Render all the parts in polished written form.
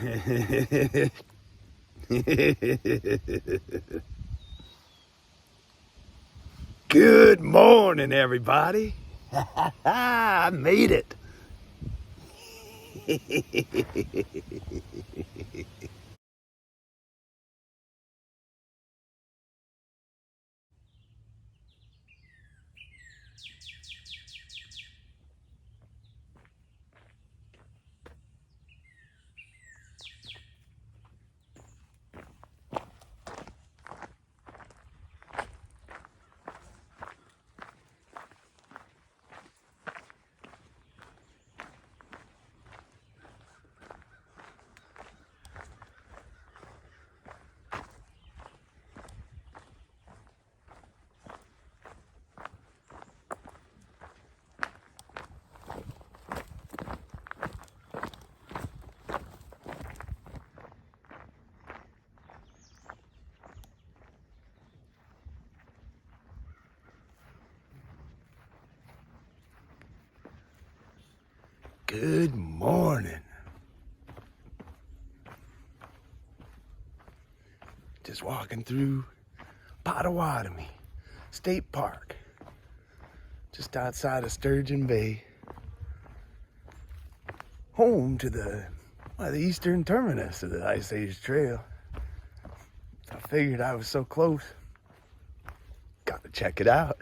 Good morning, everybody. I made it. Good morning. Just walking through Potawatomi State Park, just outside of Sturgeon Bay, home to the eastern terminus of the Ice Age Trail. I figured I was so close, got to check it out.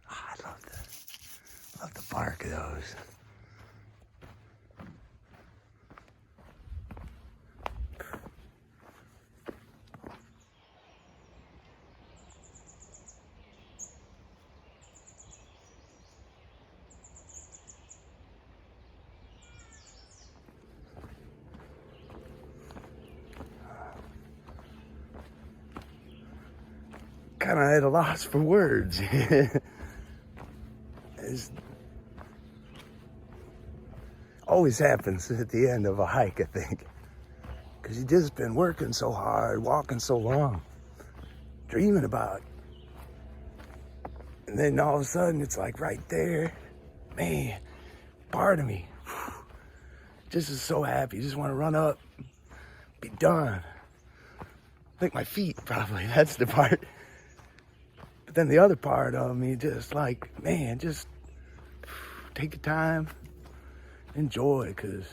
I love the bark of those. Kind of at a loss for words. It always happens at the end of a hike, I think. Because you've just been working so hard, walking so long, dreaming about it. And then all of a sudden, it's like right there. Man, part of me just is so happy. Just want to run up, be done. I think my feet probably, that's the part. But then the other part of me just like, man, just take the time, enjoy, because,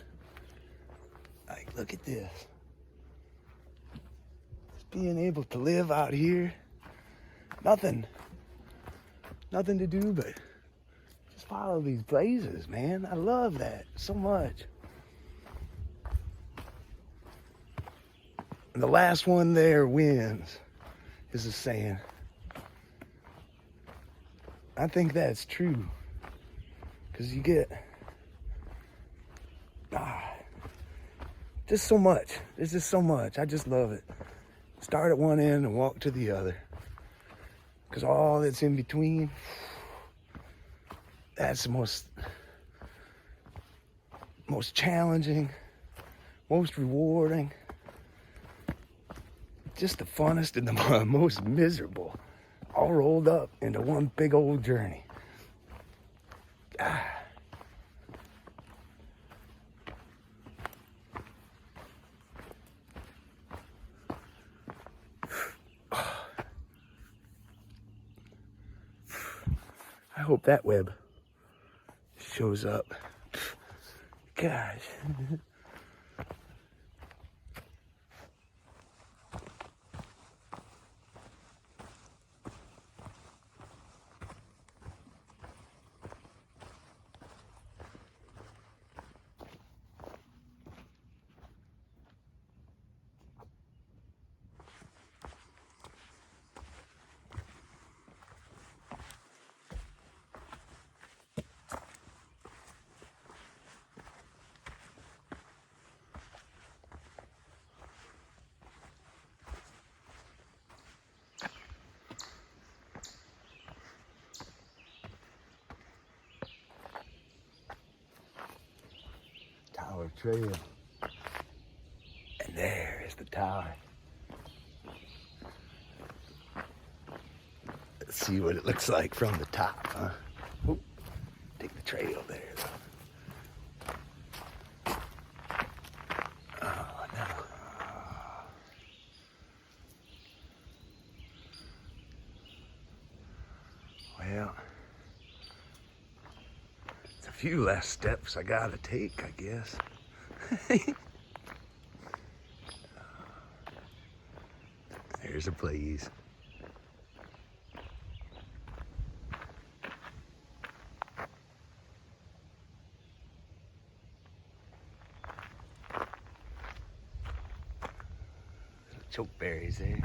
like, look at this. Just being able to live out here, nothing to do but just follow these blazes, man. I love that so much. And the last one there wins, is the saying. I think that's true. Because you get, just so much. There's just so much. I just love it. Start at one end and walk to the other. Because all that's in between, that's the most challenging, most rewarding, just the funnest and the most miserable, all rolled up into one big old journey. I hope that web shows up. Gosh. Tower Trail. And there is the tower. Let's see what it looks like from the top, huh? Oop, take the trail there. Oh, no. Well, it's a few less steps I gotta take, I guess. There's a blaze. Little chokeberries there.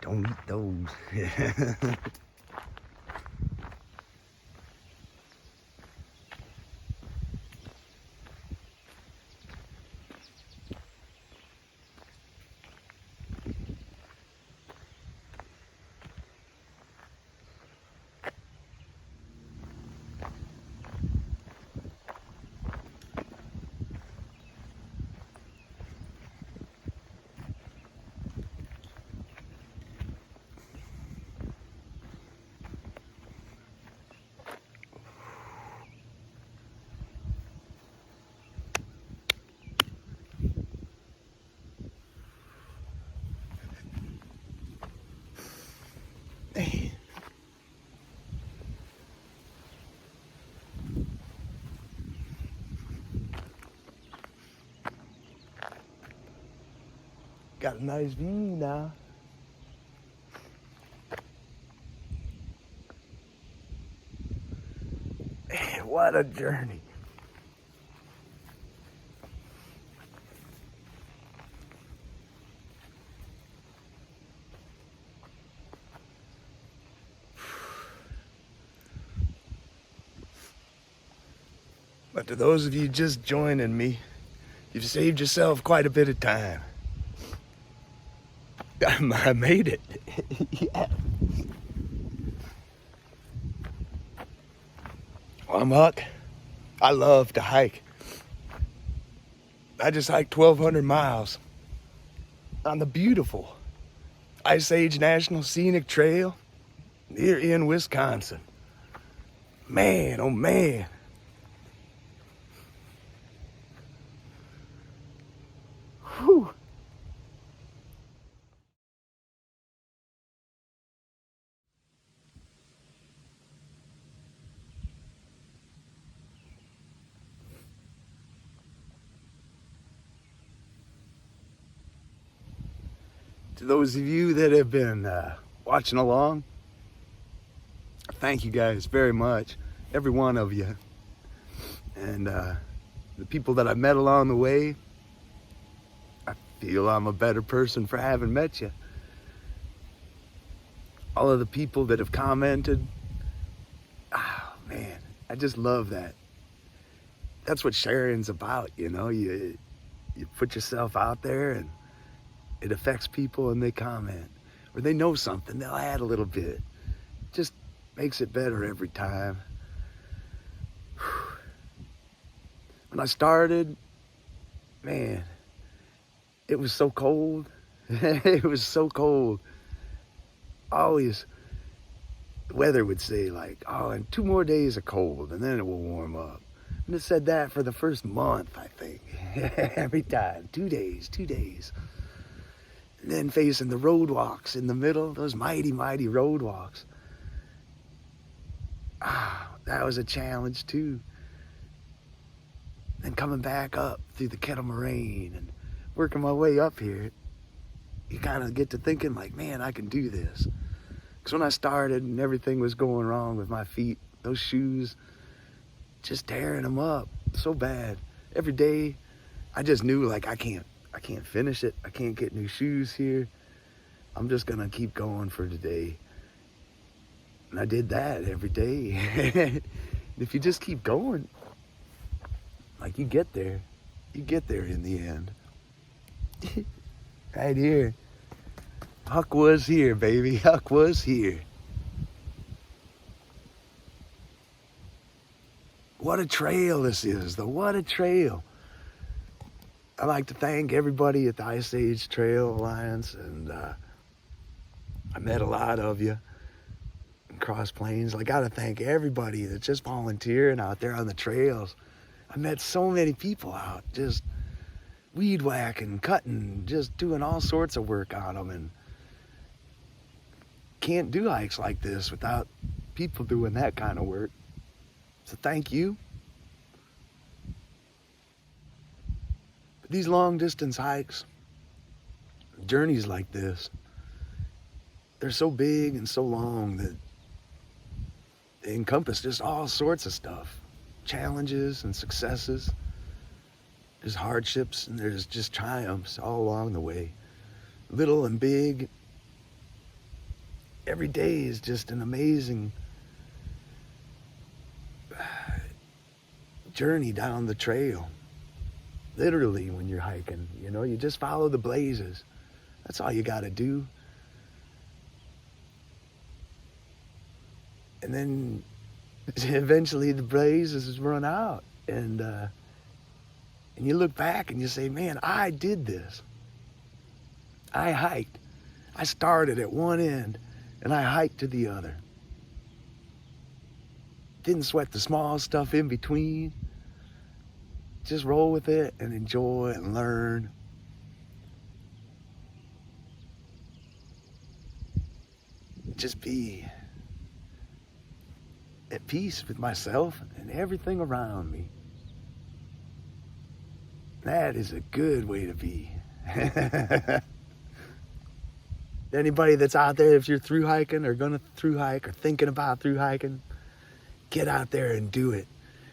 Don't eat those. Man. Got a nice view now. Man, what a journey. But to those of you just joining me, you've saved yourself quite a bit of time. I made it. Yeah. Well, I'm Huck. I love to hike. I just hiked 1,200 miles on the beautiful Ice Age National Scenic Trail here in Wisconsin. Man, oh man. Whew. To those of you that have been watching along, thank you guys very much, every one of you. And the people that I met along the way, I feel I'm a better person for having met you. All of the people that have commented, oh man, I just love that. That's what sharing's about, you know. You put yourself out there and it affects people and they comment. Or they know something, they'll add a little bit. Just makes it better every time. When I started, man, it was so cold. It was so cold. Always, the weather would say like, oh, and 2 more days of cold and then it will warm up. And it said that for the first month, I think. Every time, 2 days, 2 days. And then facing the road walks in the middle, those mighty, mighty road walks. Ah, that was a challenge too. Then coming back up through the kettle moraine and working my way up here, you kind of get to thinking like, man, I can do this. Because when I started and everything was going wrong with my feet, those shoes, just tearing them up so bad. Every day, I just knew like I can't finish it. I can't get new shoes here. I'm just gonna keep going for today. And I did that every day. And if you just keep going, like you get there in the end. Right here. Huck was here, baby. Huck was here. What a trail this is, though. What a trail. I'd like to thank everybody at the Ice Age Trail Alliance and I met a lot of you in Cross Plains. I gotta thank everybody that's just volunteering out there on the trails. I met so many people out just weed whacking, cutting, just doing all sorts of work on them, and can't do hikes like this without people doing that kind of work. So thank you. But these long distance hikes, journeys like this, they're so big and so long that they encompass just all sorts of stuff. Challenges and successes. There's hardships and there's just triumphs all along the way. Little and big. Every day is just an amazing journey down the trail. Literally, when you're hiking, you just follow the blazes. That's all you got to do. And then eventually the blazes run out, and you look back and you say, man, I did this. I hiked. I started at one end and I hiked to the other. Didn't sweat the small stuff in between. Just roll with it and enjoy and learn. Just be at peace with myself and everything around me. That is a good way to be. Anybody that's out there, if you're through hiking or gonna through hike or thinking about through hiking, get out there and do it.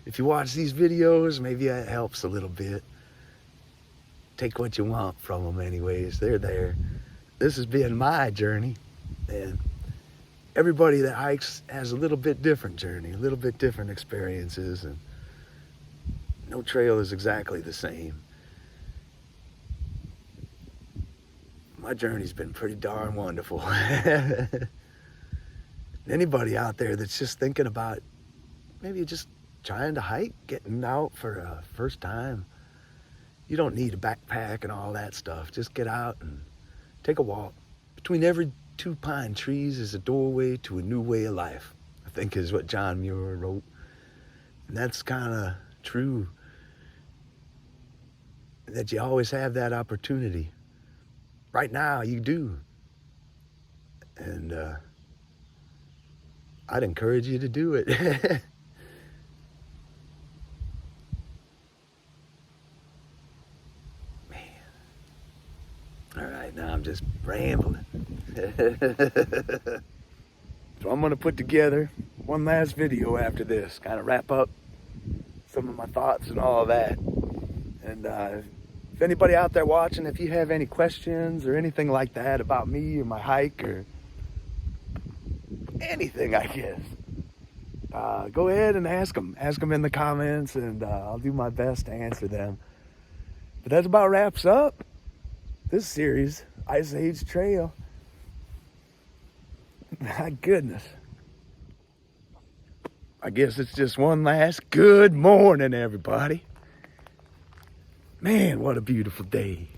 If you watch these videos, maybe it helps a little bit. Take what you want from them anyways. They're there. This has been my journey. And everybody that hikes has a little bit different journey, a little bit different experiences, and no trail is exactly the same. My journey's been pretty darn wonderful. Anybody out there that's just thinking about maybe just trying to hike, getting out for a first time, you don't need a backpack and all that stuff. Just get out and take a walk. Between every 2 pine trees is a doorway to a new way of life, I think is what John Muir wrote. And that's kind of true, that you always have that opportunity. Right now, you do. And I'd encourage you to do it. Man. All right, now I'm just rambling. So I'm gonna put together one last video after this, kind of wrap up some of my thoughts and all that. And if anybody out there watching, if you have any questions or anything like that about me or my hike or anything, I guess, go ahead and ask them. Ask them in the comments, and I'll do my best to answer them. But that about wraps up this series, Ice Age Trail. My goodness. I guess it's just one last good morning, everybody. Man, what a beautiful day.